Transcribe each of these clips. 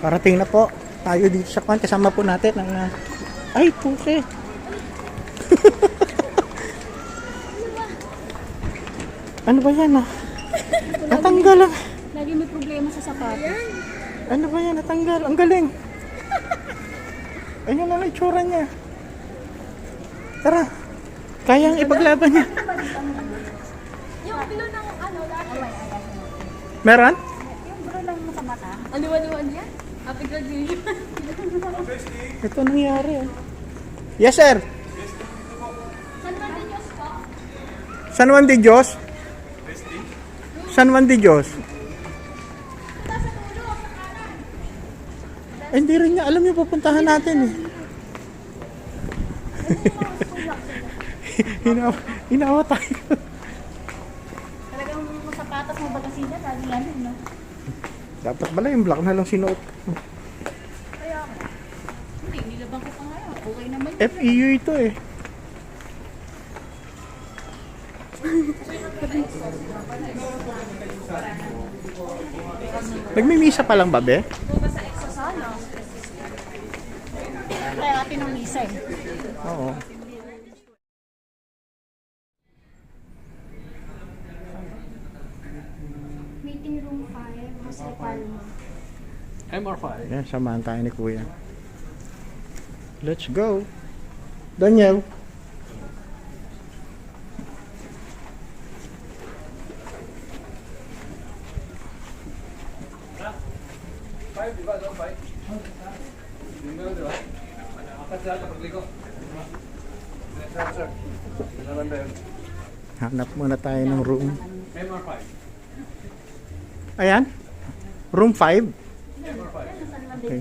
Parating na po tayo dito sa kwan. Kasama po natin ang ay, puke. Ano ba yan ah? Natanggal ah. Lagi may problema sa sapatos. Ano ba yan? Natanggal. Ang galing. Ayun na lang itsura niya. Tara. Kayang ipaglaban niya. Yung bilo ng ano, lahat. Meron? Yung bilo lang sa mata. Aliwan-iwan yan? Happy graduation. Ito nangyari ah. Yes sir. San Juan de Dios? San Juan de Dios? Eh, hindi rin niya alam yung pupuntahan natin eh. Hinawa tayo. Talagang sapatos mo bagasida, lagi yan, no? Dapat pala yung black na lang sinuot. Kaya ako. Hindi, nilabang ko pa nga. Okay naman. FEU ito eh. Nagmimisa pa lang ba, be? Bukas sa exosana. Kaya atin ang misa eh. Oo. Meeting room 5, Jose Palma. MR5. Yan, samahan tayo ni Kuya. Let's go. Daniel. Di ba? Doon, 5? Tingnan, di ba? Apat sila kapag ligo. Sir. Naman ba yun? Hanap muna tayo ng room. MR5. Ayan. Room 5. MR5. Okay.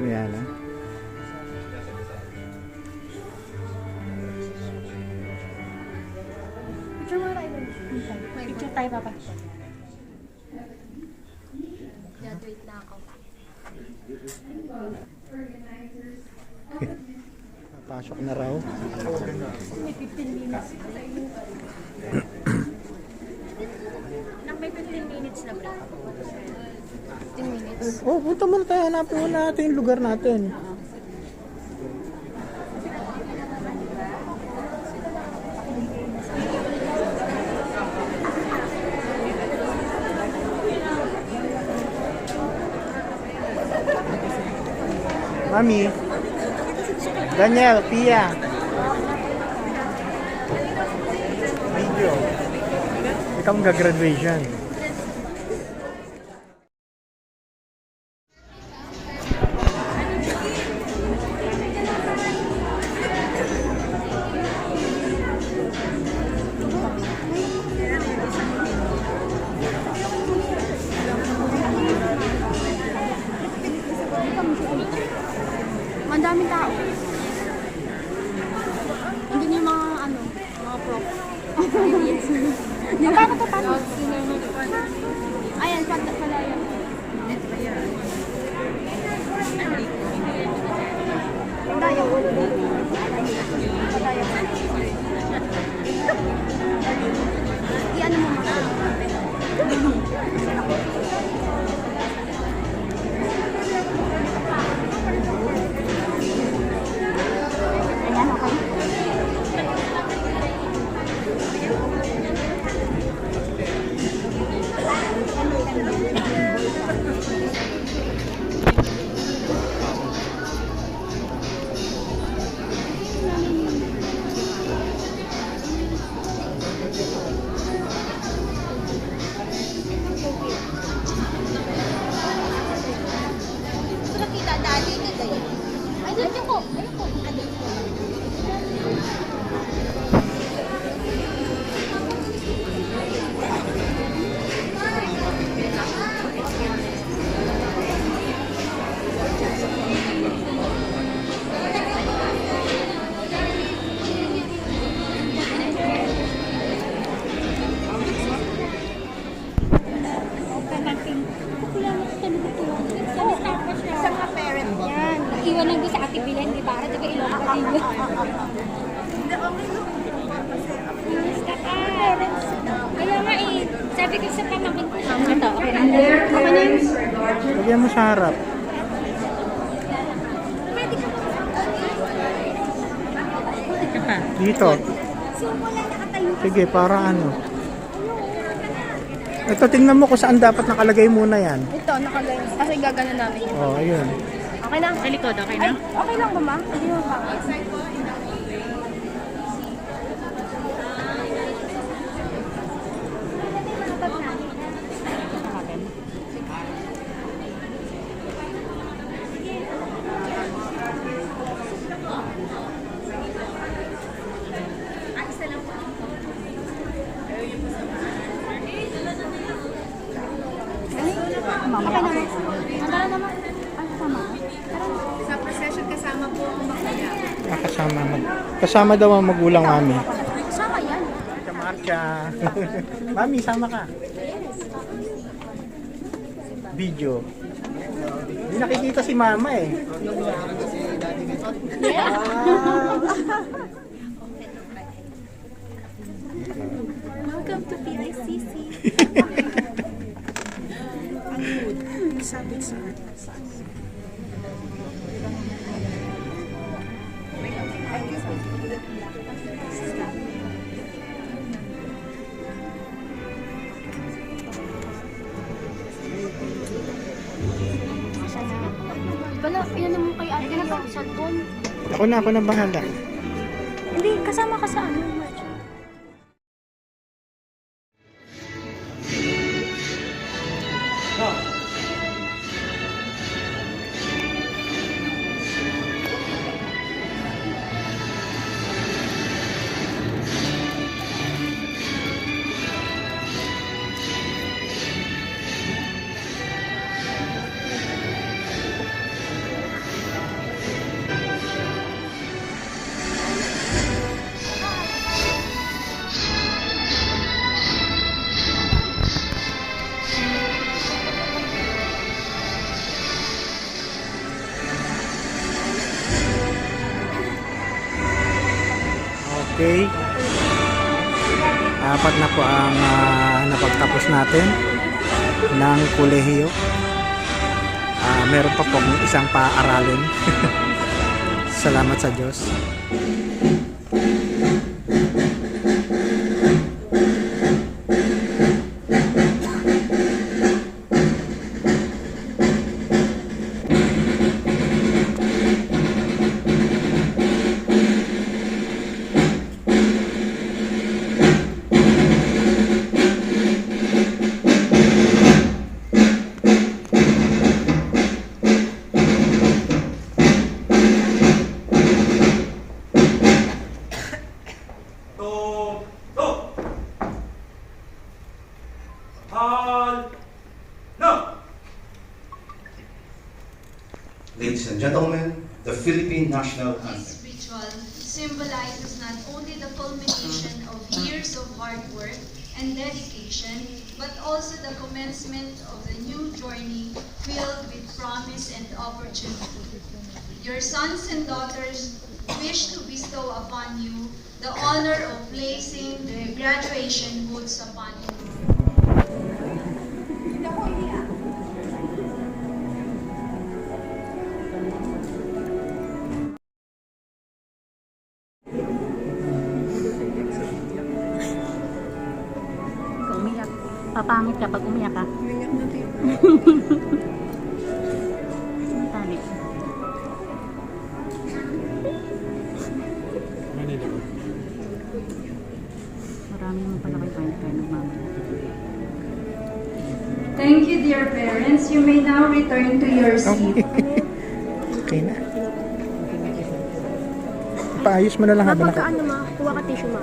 Ayan ah. Picture mo tayo. Picture tayo, Papa. Graduate na ako. Pasok na raw. May 15 minutes. Nang may 15 minutes na break. 15 minutes. Oh, punta muna tayo. Hanapin muna natin yung lugar natin. Mami. Daniel, Pia. Video. Ikaw ang gagraduation. Ang daming tao. Hindi niyo mga ano, mga prof. Paano to paano? Ayan, pala yan. Padayaw. Padayaw. I-ano mo mga. Ayan, okay. Sudah kita dali na tayo. Ay, dito ko. Ayun ko. Isang ka-parent yan. Iwan lang doon sa Ate Bilen, di ba? Taga Ilocos din yun. Parents. Kaya nga eh, sabi ko sa pamangkin ko. Ito, okay na. Okay na. Lagyan mo sa harap. Pwede ka ba? Dito. Simula nakatayo ka. Sige, para ano. Ito, tingnan mo kung saan dapat nakalagay muna yan. Ito, nakalagay. Kasi gagana namin yun. Oh, ayun. Okay na? Sa likod, okay na? Ay, okay lang ba, ma'am? Hindi mo pa. Okay na. Tara naman. Ay, tama. Sa procession kasama po ang bakaya. Kasama daw ang magulang mami. Kasama yan. Marcha. Mami, sama ka. Video. Hindi nakikita si mama eh. Welcome to PICC. Sabit sa Wala, yan mo kay ate na bang cellphone? Ako na bahala. Hindi, kasama ka sa ano, March. Okay. Apat na po ang napagtapos natin ng kolehiyo. Meron pa pong isang paaralin. Salamat sa Diyos. Ladies and gentlemen, the Philippine National Anthem. This ritual symbolizes not only the culmination of years of hard work and dedication, but also the commencement of the new journey filled with promise and opportunity. Your sons and daughters wish to bestow upon you the honor of placing the graduation boots upon you. Umiyak. Papangit ka pag umiyak ka. Umiyak na tayo. Tali. Marami mo pala kayo kayo nagmamahal. Thank you, dear parents. You may now return to your seat. Okay na. Paayos mo na lang habang Kapag ano ma, kuha ka tissue ma.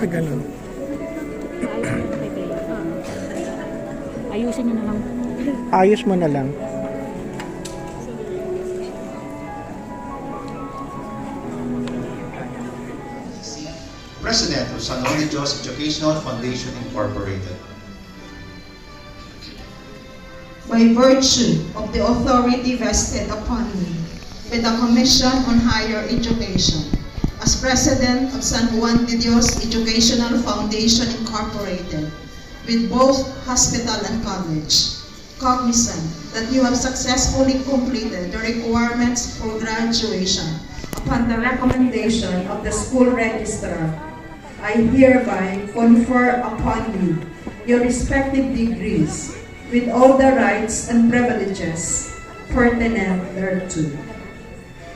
Ganun. Ayusin niyo na lang. Ayos mo na lang. President of San Juan de Dios Educational Foundation Incorporated. By virtue of the authority vested upon me with the Commission on Higher Education, as President of San Juan de Dios Educational Foundation Incorporated, with both hospital and college, cognizant that you have successfully completed the requirements for graduation, upon the recommendation of the school registrar, I hereby confer upon you your respective degrees with all the rights and privileges pertinent thereto.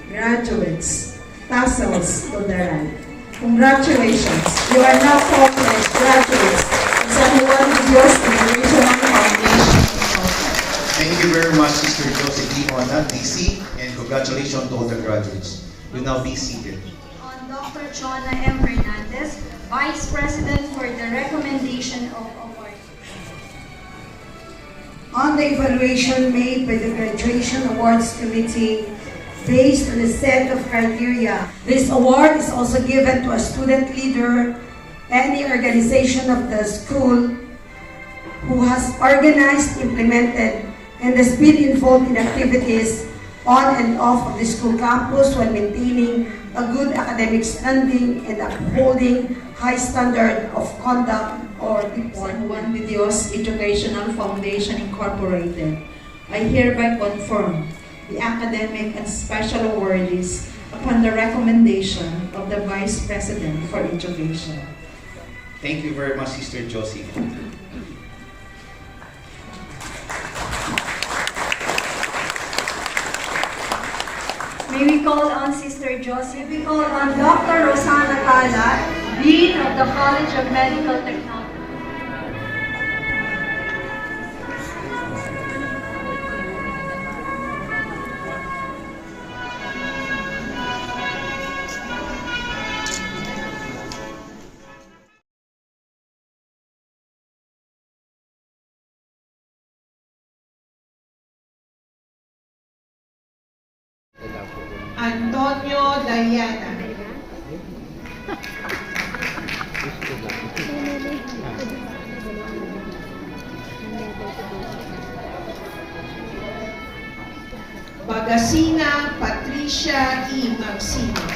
Graduates, tassels to the right. Congratulations! You are now full-fledged graduates of San Juan de Dios International Foundation. Thank you very much, Sister Josie D. Ona, DC, and congratulations to all the graduates. You now be seated. On Dr. Chona M. Hernandez, Vice President for the recommendation of award. On the evaluation made by the Graduation Awards Committee based on a set of criteria, this award is also given to a student leader, any organization of the school who has organized, implemented, and has been involved in activities on and off of the school campus while maintaining a good academic standing and upholding high standard of conduct or deportment. San Juan de Dios Educational Foundation Incorporated, I hereby confirm the academic and special awardees upon the recommendation of the Vice President for Education. Thank you very much, Sister Josie. May we call on Sister Josie. We call on Dr. Rosana Cala, Dean of the College of Medical Technology. Antonio Diana. Bagasina Patricia E. Magsino.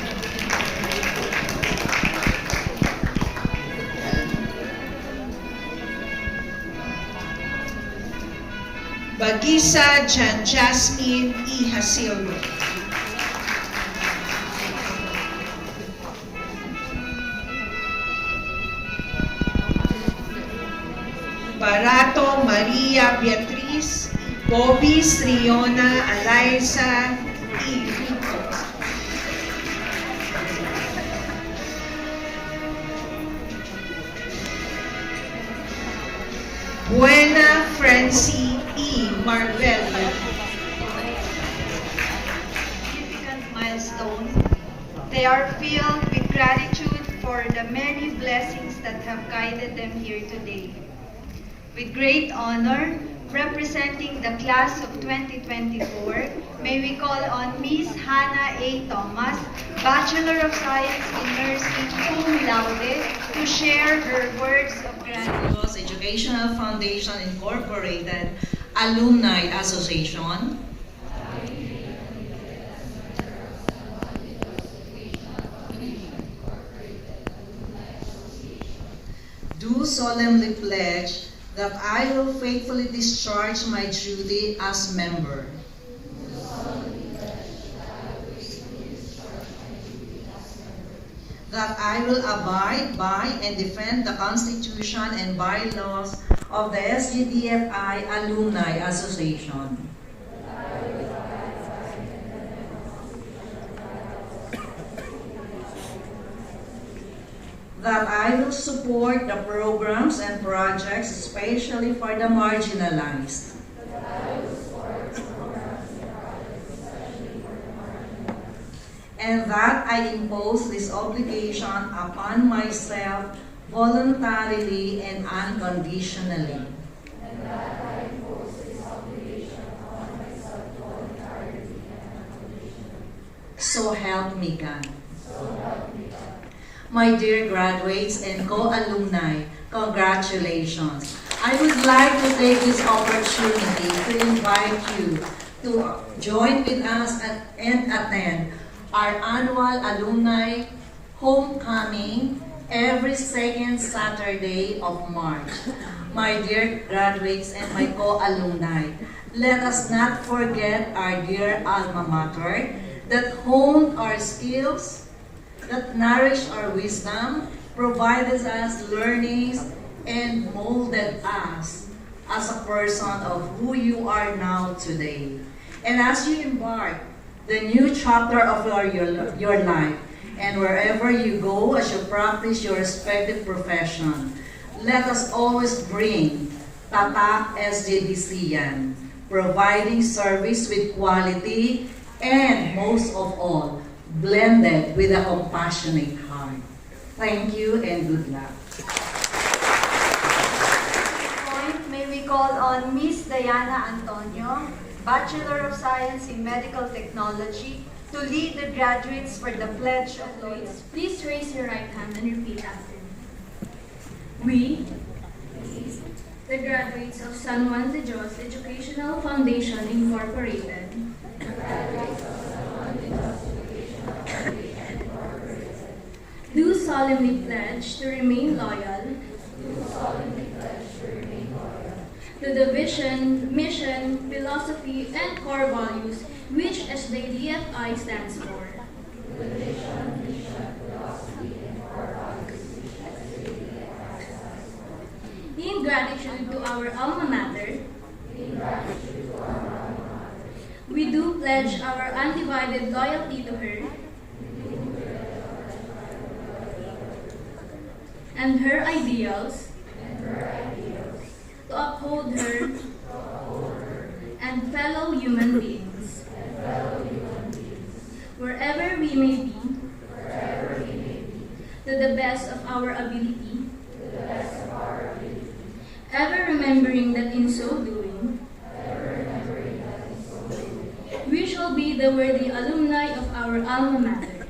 Bagisa Jan Jasmine E. Hasildo. Barato Maria Beatriz, Bobis Riona Eliza E. Rico. Buena Francie E. Marbella. Significant milestone. They are filled with gratitude for the many blessings that have guided them here today. With great honor, representing the class of 2024, may we call on Miss Hannah A. Thomas, Bachelor of Science in Nursing cum laude, to share her words of gratitude. Los Educational Foundation Incorporated Alumni Association, do solemnly pledge that I will faithfully discharge my duty as member. That I will abide by and defend the Constitution and bylaws of the SGDFI Alumni Association. That I will support the programs and projects especially for the marginalized. And that I impose this obligation upon myself voluntarily and unconditionally. So help me God. My dear graduates and co-alumni, congratulations. I would like to take this opportunity to invite you to join with us and attend our annual alumni homecoming every second Saturday of March. my dear graduates and my co-alumni, let us not forget our dear alma mater that honed our skills, that nourished our wisdom, provided us learnings, and molded us as a person of who you are now today. And as you embark the new chapter of your life, and wherever you go as you practice your respective profession, let us always bring Tatak SJDCian, providing service with quality and most of all, blended with a compassionate heart. Thank you and good luck. May we call on Miss Diana Antonio, Bachelor of Science in Medical Technology, to lead the graduates for the Pledge of Loyalty. Please raise your right hand and repeat after me. We, the graduates of San Juan de Dios Educational Foundation Incorporated, do solemnly pledge to remain loyal to the vision, mission, philosophy, and core values which SJDFI stands for. In gratitude to our alma mater, we do pledge our undivided loyalty to her and her ideals, to uphold her and fellow human beings, wherever we may be, to the best of our ability, ever remembering that in so doing, we shall be the worthy alumni of our alma mater,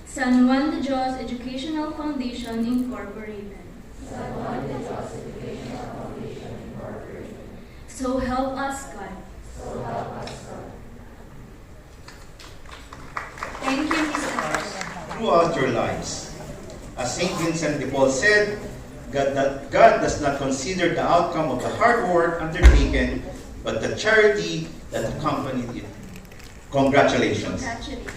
San Juan de Dios Educational Foundation Incorporated. So help us God. Thank you, Ms. Antonio. Throughout your lives. As St. Vincent de Paul said, God does not consider the outcome of the hard work undertaken, but the charity that accompanied it. Congratulations. Congratulations.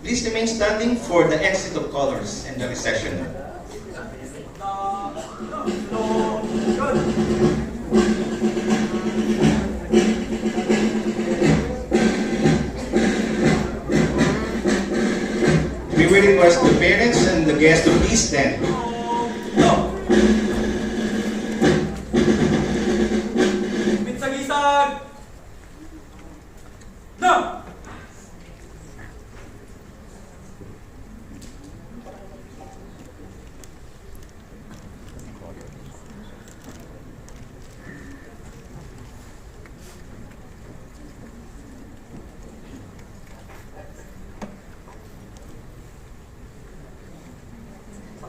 Please remain standing for the exit of colors and the recessional. We will request the parents and the guests to please stand. Mitsagisag! No!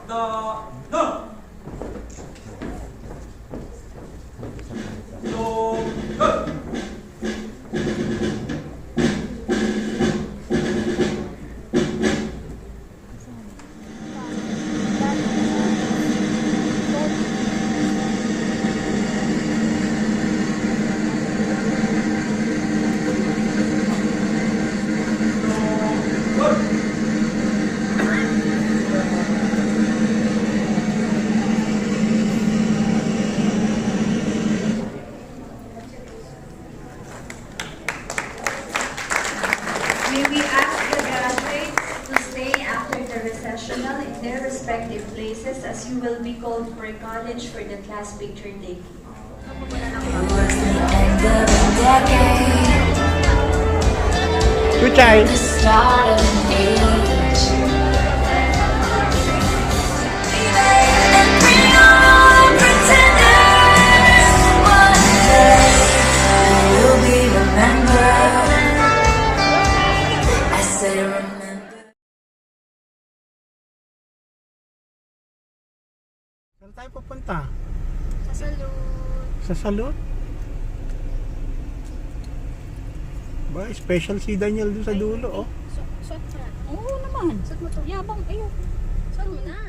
No! No! Go! May we ask the graduates to stay after the recessional in their respective places, as you will be called for college for the class picture taking. Kuchay! Saan tayo pupunta? Sa salute. Sa salon? Ba, special si Daniel doon sa dulo, oh. Oo naman. Yabang, ayun. Saan mo na?